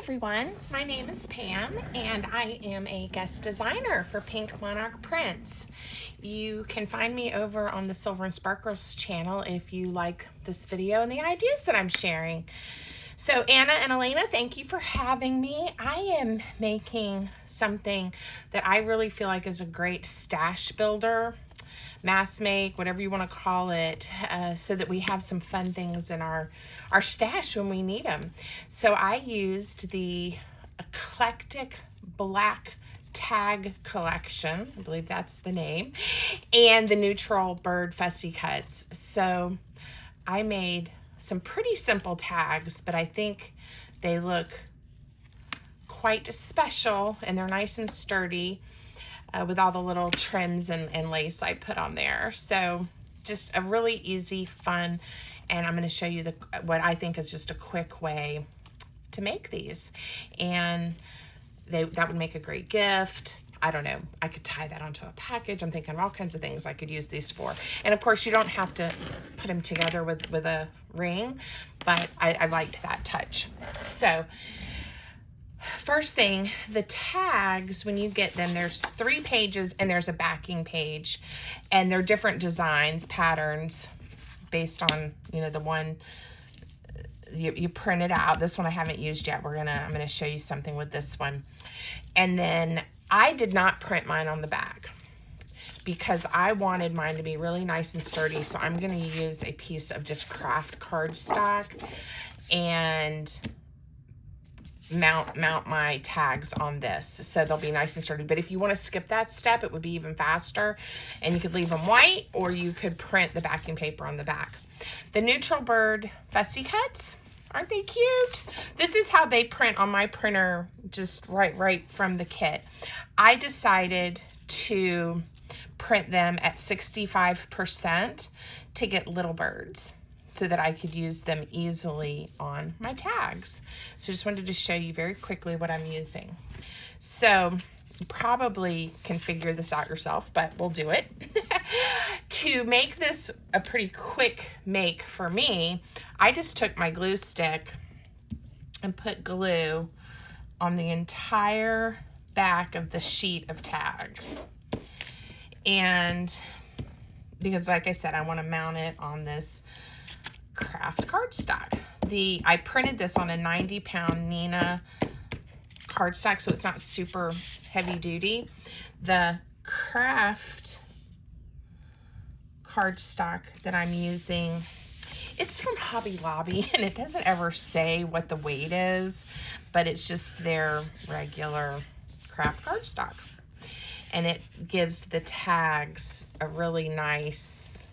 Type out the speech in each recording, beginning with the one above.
everyone, my name is Pam and I am a guest designer for Pink Monarch Prints. You can find me over on the Silver and Sparkles channel if you like this video and the ideas that I'm sharing. So Anna and Elena, thank you for having me. I am making something that I really feel like is a great stash builder, mass make, whatever you want to call it, so that we have some fun things in our stash when we need them. So I used the Eclectic Black Tag Collection, I believe that's the name, and the Neutral Bird Fussy Cuts. So I made some pretty simple tags, but I think they look quite special and they're nice and sturdy. With all the little trims and lace I put on there. So just a really easy, fun, and I'm going to show you what I think is just a quick way to make these. And that would make a great gift. I don't know, I could tie that onto a package. I'm thinking of all kinds of things I could use these for. And of course you don't have to put them together with a ring, but I liked that touch. So first thing, the tags, when you get them, there's 3 pages and there's a backing page, and they're different designs, patterns, based on, you know, the one you print it out. This one I haven't used yet. I'm gonna show you something with this one. And then I did not print mine on the back because I wanted mine to be really nice and sturdy. So I'm gonna use a piece of just craft cardstock and mount my tags on this, so they'll be nice and sturdy. But if you want to skip that step, it would be even faster, and you could leave them white, or you could print the backing paper on the back. The Neutral Bird Fussy Cuts, aren't they cute? This is how they print on my printer, just right from the kit. I decided to print them at 65% to get little birds, so that I could use them easily on my tags. So just wanted to show you very quickly what I'm using. So you probably can figure this out yourself, but we'll do it. To make this a pretty quick make for me, I just took my glue stick and put glue on the entire back of the sheet of tags. And because like I said, I want to mount it on this craft cardstock. I printed this on a 90-pound Nina cardstock, so it's not super heavy duty. The craft cardstock that I'm using, it's from Hobby Lobby, and it doesn't ever say what the weight is, but it's just their regular craft cardstock. And it gives the tags a really nice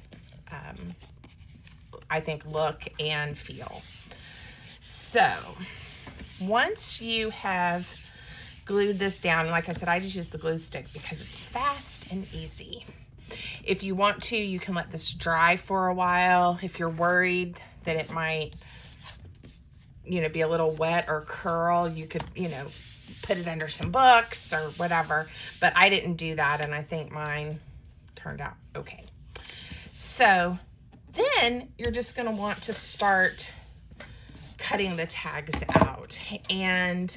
I think look and feel. So once you have glued this down, like I said, I just use the glue stick because it's fast and easy. If you want to, you can let this dry for a while. If you're worried that it might, you know, be a little wet or curl, you could, you know, put it under some books or whatever. But I didn't do that, and I think mine turned out okay. So then you're just going to want to start cutting the tags out, and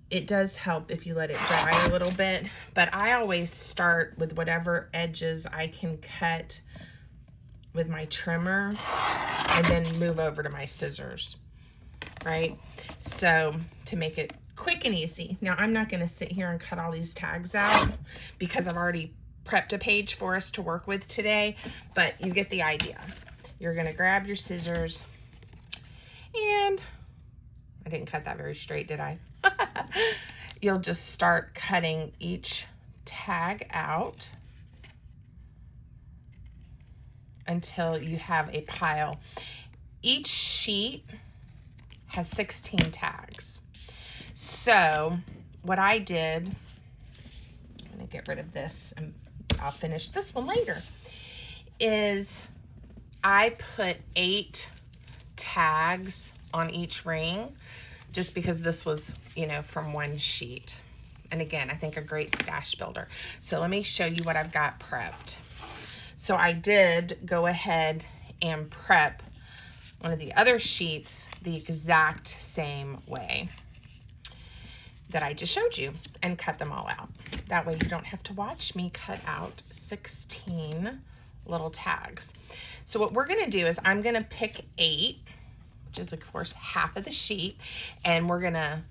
it does help if you let it dry a little bit, but I always start with whatever edges I can cut with my trimmer and then move over to my scissors, right? So to make it quick and easy. Now I'm not going to sit here and cut all these tags out because I've already prepped a page for us to work with today, but you get the idea. You're going to grab your scissors, and I didn't cut that very straight, did I? You'll just start cutting each tag out until you have a pile. Each sheet has 16 tags. So what I did, I'm going to get rid of this and I'll finish this one later, is I put 8 tags on each ring just because this was, you know, from one sheet. And again, I think a great stash builder. So let me show you what I've got prepped. So I did go ahead and prep one of the other sheets the exact same way that I just showed you and cut them all out. That way you don't have to watch me cut out 16 little tags. So what we're gonna do is I'm gonna pick 8, which is of course half of the sheet, and we're gonna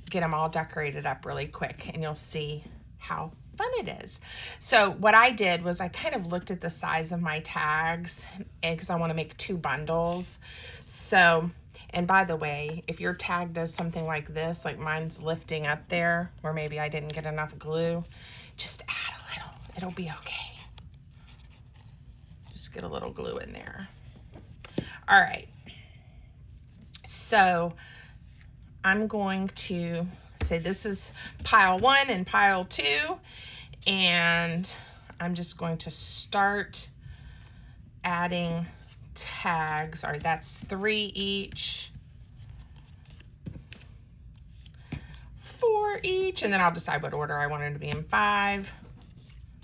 get them all decorated up really quick, and you'll see how fun it is. So what I did was I kind of looked at the size of my tags, and because I want to make 2 bundles. So, and by the way, if your tag does something like this, like mine's lifting up there, or maybe I didn't get enough glue, just add a little, it'll be okay. Just get a little glue in there. All right, so I'm going to say this is pile 1 and pile 2, and I'm just going to start adding tags. All right, that's 3 each, 4 each, and then I'll decide what order I want them to be in. 5,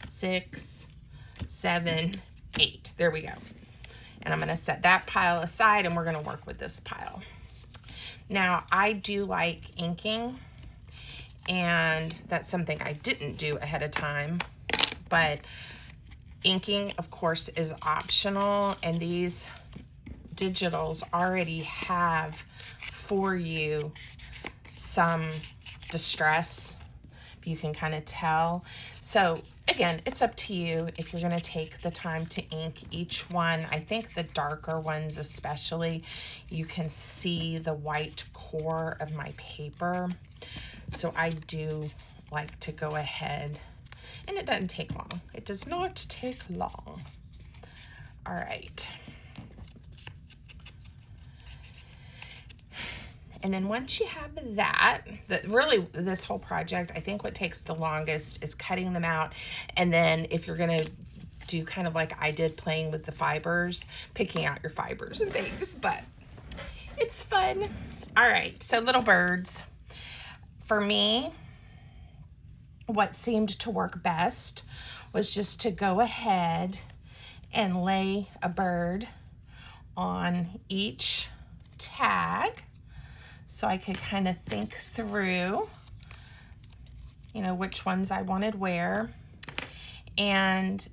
6, 7, 8. There we go. And I'm going to set that pile aside, and we're going to work with this pile. Now, I do like inking, and that's something I didn't do ahead of time, but inking, of course, is optional, and these digitals already have for you some distress. You can kind of tell. So again, it's up to you if you're going to take the time to ink each one. I think the darker ones especially, you can see the white core of my paper. So I do like to go ahead, and it doesn't take long. It does not take long. All right. And then once you have that, really this whole project, I think what takes the longest is cutting them out. And then if you're gonna do kind of like I did, playing with the fibers, picking out your fibers and things, but it's fun. All right, so little birds. For me, what seemed to work best was just to go ahead and lay a bird on each tag, so I could kind of think through, you know, which ones I wanted where. And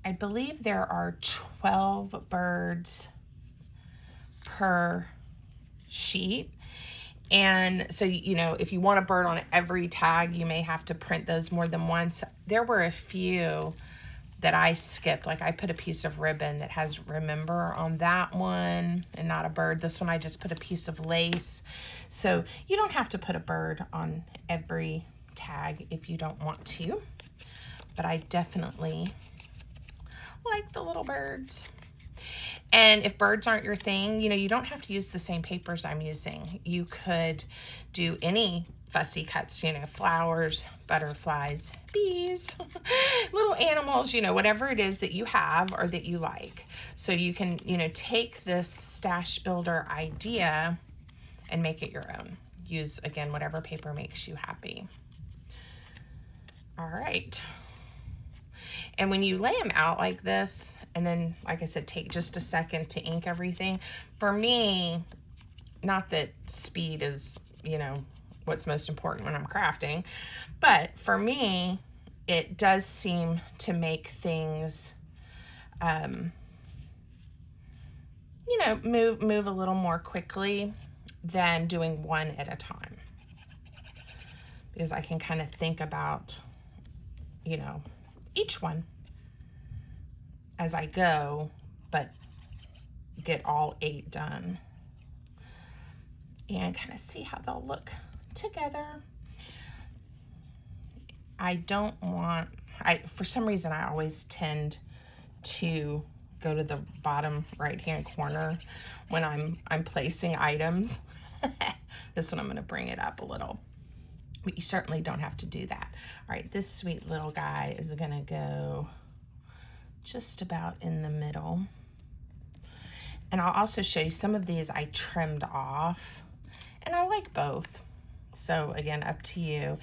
I believe there are 12 birds per sheet. And so, you know, if you want a bird on every tag, you may have to print those more than once. There were a few that I skipped. Like I put a piece of ribbon that has remember on that one and not a bird. This one I just put a piece of lace. So you don't have to put a bird on every tag if you don't want to, but I definitely like the little birds. And if birds aren't your thing, you know, you don't have to use the same papers I'm using. You could do any fussy cuts, you know, flowers, butterflies, bees, little animals, you know, whatever it is that you have or that you like. So you can, you know, take this stash builder idea and make it your own. Use, again, whatever paper makes you happy. All right. And when you lay them out like this, and then, like I said, take just a second to ink everything. For me, not that speed is, you know, what's most important when I'm crafting, but for me, it does seem to make things, you know, move a little more quickly than doing one at a time. Because I can kind of think about, you know, each one as I go, but get all 8 done and kind of see how they'll look together. I don't want, for some reason I always tend to go to the bottom right hand corner when I'm placing items. This one I'm going to bring it up a little, but you certainly don't have to do that. All right, this sweet little guy is gonna go just about in the middle. And I'll also show you some of these I trimmed off, and I like both. So again, up to you.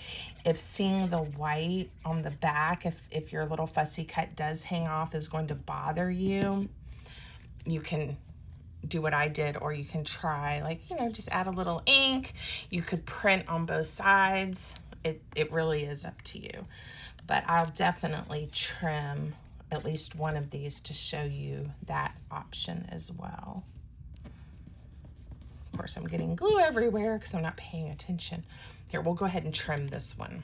If seeing the white on the back, if your little fussy cut does hang off, is going to bother you, you can do what I did, or you can try, like, you know, just add a little ink. You could print on both sides. It really is up to you. But I'll definitely trim at least one of these to show you that option as well. Of course, I'm getting glue everywhere because I'm not paying attention. Here, we'll go ahead and trim this one.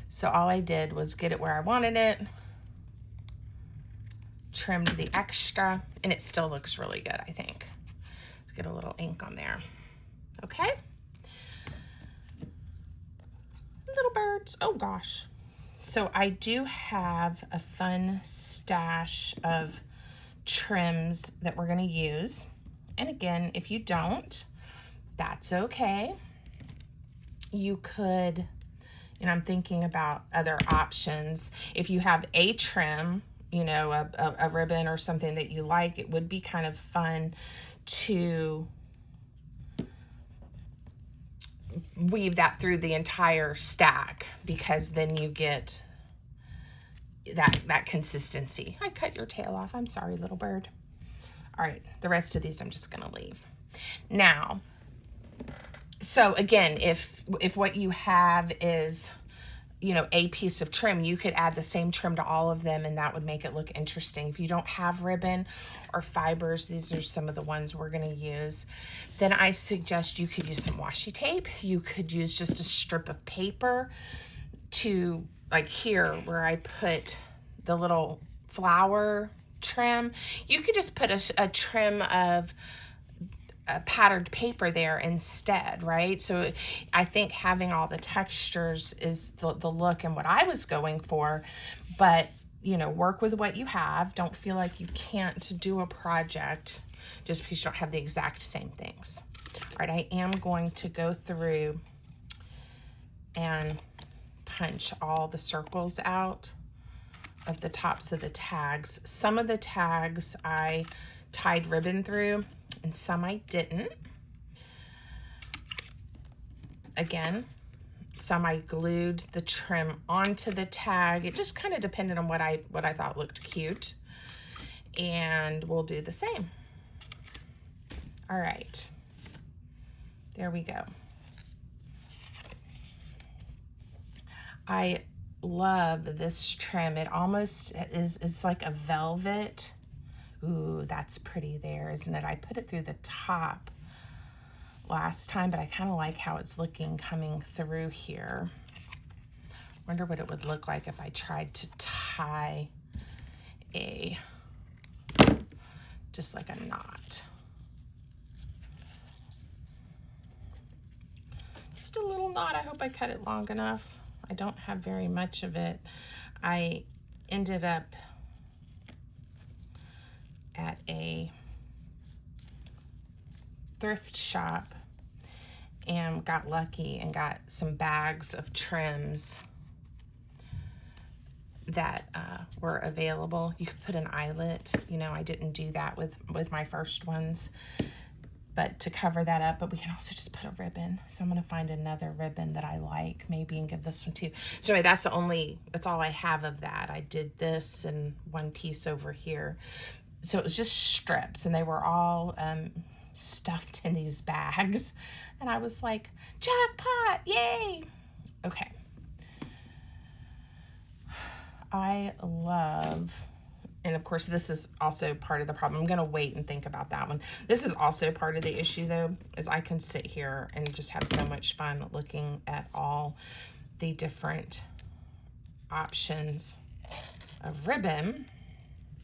So all I did was get it where I wanted it, trimmed the extra, and it still looks really good, I think. Let's get a little ink on there. Okay. Little birds. Oh gosh. So I do have a fun stash of trims that we're going to use. And again, if you don't, that's okay. You could, and I'm thinking about other options. If you have a trim, you know, a ribbon or something that you like, it would be kind of fun to weave that through the entire stack, because then you get that consistency. I cut your tail off. I'm sorry, little bird. All right, the rest of these I'm just gonna leave. Now, so again, if what you have is, you know, a piece of trim, you could add the same trim to all of them, and that would make it look interesting. If you don't have ribbon or fibers, these are some of the ones we're gonna use, then I suggest you could use some washi tape. You could use just a strip of paper to, like here where I put the little flower trim, you could just put a trim of patterned paper there instead, right? So I think having all the textures is the look and what I was going for, but you know, work with what you have. Don't feel like you can't do a project just because you don't have the exact same things. All right, I am going to go through and punch all the circles out of the tops of the tags. Some of the tags I tied ribbon through and some I didn't. Again, some I glued the trim onto the tag. It just kind of depended on what I thought looked cute. And we'll do the same. All right, there we go. I love this trim. It almost is like a velvet. Ooh, that's pretty there, isn't it? I put it through the top last time, but I kind of like how it's looking coming through here. Wonder what it would look like if I tried to tie just like a knot. Just a little knot. I hope I cut it long enough. I don't have very much of it. I ended up at a thrift shop and got lucky and got some bags of trims that were available. You could put an eyelet. You know, I didn't do that with my first ones, but to cover that up. But we can also just put a ribbon. So I'm going to find another ribbon that I like maybe and give this one too. So anyway, that's all I have of that. I did this and one piece over here. So it was just strips, and they were all stuffed in these bags. And I was like, jackpot, yay. Okay. I love, and of course this is also part of the problem. I'm going to wait and think about that one. This is also part of the issue though, is I can sit here and just have so much fun looking at all the different options of ribbon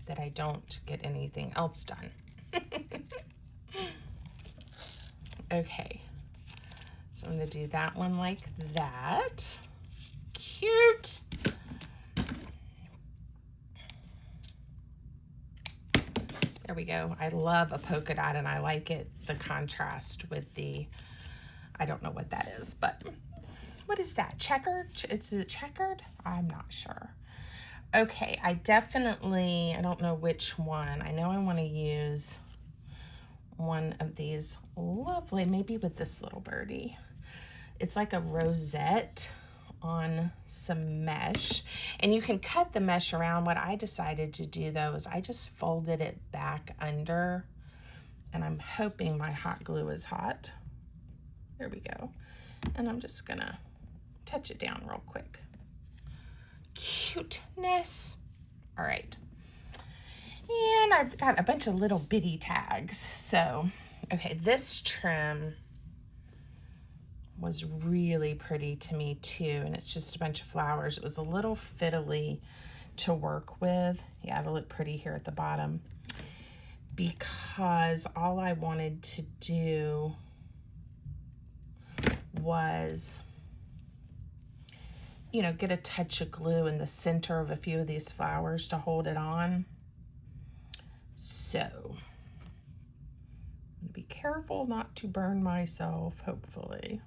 that I don't get anything else done. Okay, so I'm going to do that one like that. Cute. There we go. I love a polka dot, and I like it, the contrast with the, I don't know what that is, but what is that? Checkered? Is it checkered? I'm not sure. Okay, I don't know which one. I know I want to use one of these lovely, maybe with this little birdie. It's like a rosette on some mesh, and you can cut the mesh around. What I decided to do though is I just folded it back under And I'm hoping my hot glue is hot. There we go. And I'm just gonna touch it down real quick. Cuteness. All right. And I've got a bunch of little bitty tags. So, okay, this trim was really pretty to me too. And it's just a bunch of flowers. It was a little fiddly to work with. Yeah, it'll look pretty here at the bottom, because all I wanted to do was, you know, get a touch of glue in the center of a few of these flowers to hold it on. So, be careful not to burn myself, hopefully.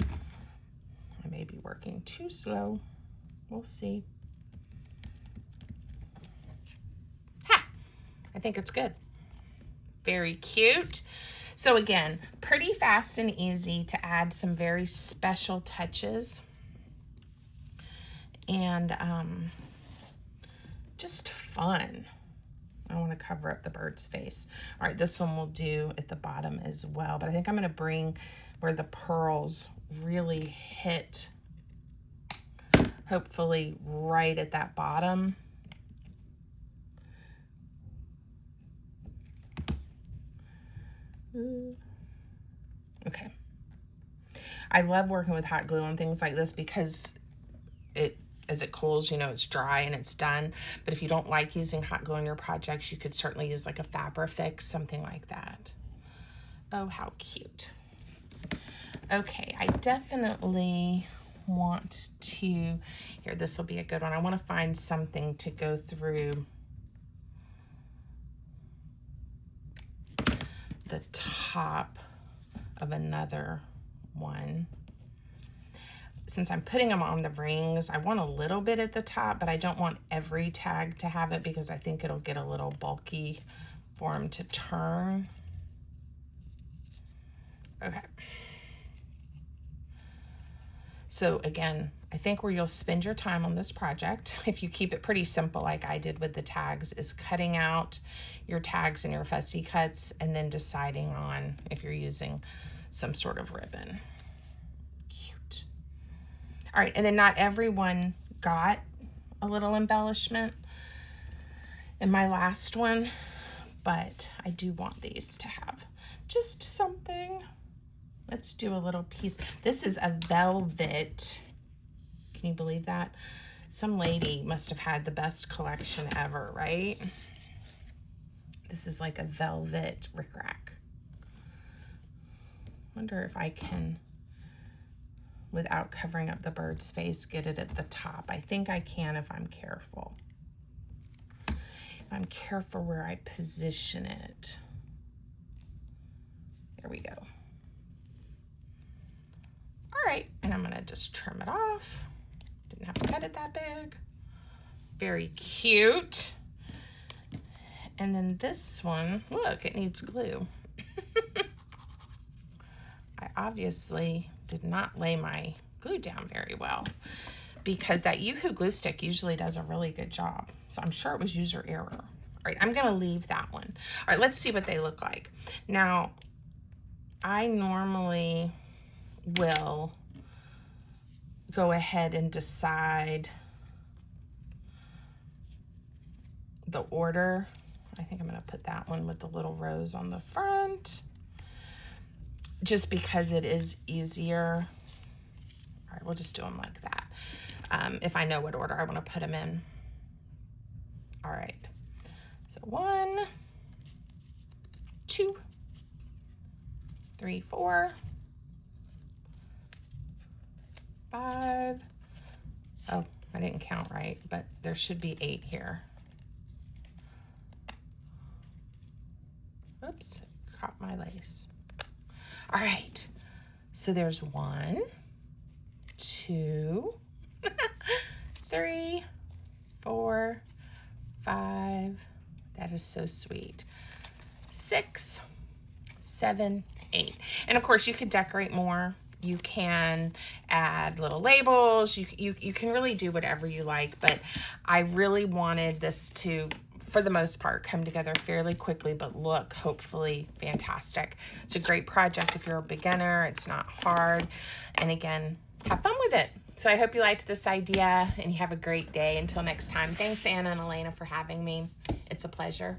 I may be working too slow. We'll see. Ha! I think it's good. Very cute. So again, pretty fast and easy to add some very special touches. And just fun. I want to cover up the bird's face. All right, this one we'll do at the bottom as well, but I think I'm going to bring where the pearls really hit, hopefully right at that bottom. Okay. I love working with hot glue on things like this because as it cools, you know, it's dry and it's done. But if you don't like using hot glue on your projects, you could certainly use like a Fabrifix, something like that. Oh, how cute. Okay, I definitely want to, here, this will be a good one. I want to find something to go through the top of another one. Since I'm putting them on the rings, I want a little bit at the top, but I don't want every tag to have it because I think it'll get a little bulky for them to turn. Okay. So again, I think where you'll spend your time on this project, if you keep it pretty simple like I did with the tags, is cutting out your tags and your fussy cuts and then deciding on if you're using some sort of ribbon. Cute. All right, and then not everyone got a little embellishment in my last one, but I do want these to have just something. Let's do a little piece. This is a velvet. Can you believe that? Some lady must have had the best collection ever, right? This is like a velvet rickrack. Wonder if I can, without covering up the bird's face, get it at the top. I think I can if I'm careful. If I'm careful where I position it. There we go. All right, and I'm gonna just trim it off. Didn't have to cut it that big. Very cute. And then this one, look, it needs glue. I obviously did not lay my glue down very well because that Yoo-Hoo glue stick usually does a really good job. So I'm sure it was user error. All right, I'm gonna leave that one. All right, let's see what they look like. Now, I normally will go ahead and decide the order. I think I'm going to put that one with the little rose on the front just because it is easier. All right, we'll just do them like that. If I know what order I want to put them in. All right, so 1, 2, 3, 4, 5. Oh, I didn't count right, but there should be 8 here. Oops, caught my lace. All right, so there's 1, 2, 3, 4, 5. That is so sweet. 6, 7, 8. And of course, you could decorate more. You can add little labels. You can really do whatever you like, but I really wanted this to for the most part, come together fairly quickly, but look hopefully fantastic. It's a great project if you're a beginner. It's not hard. And again, have fun with it. So I hope you liked this idea and you have a great day. Until next time, thanks Anna and Elena for having me. It's a pleasure.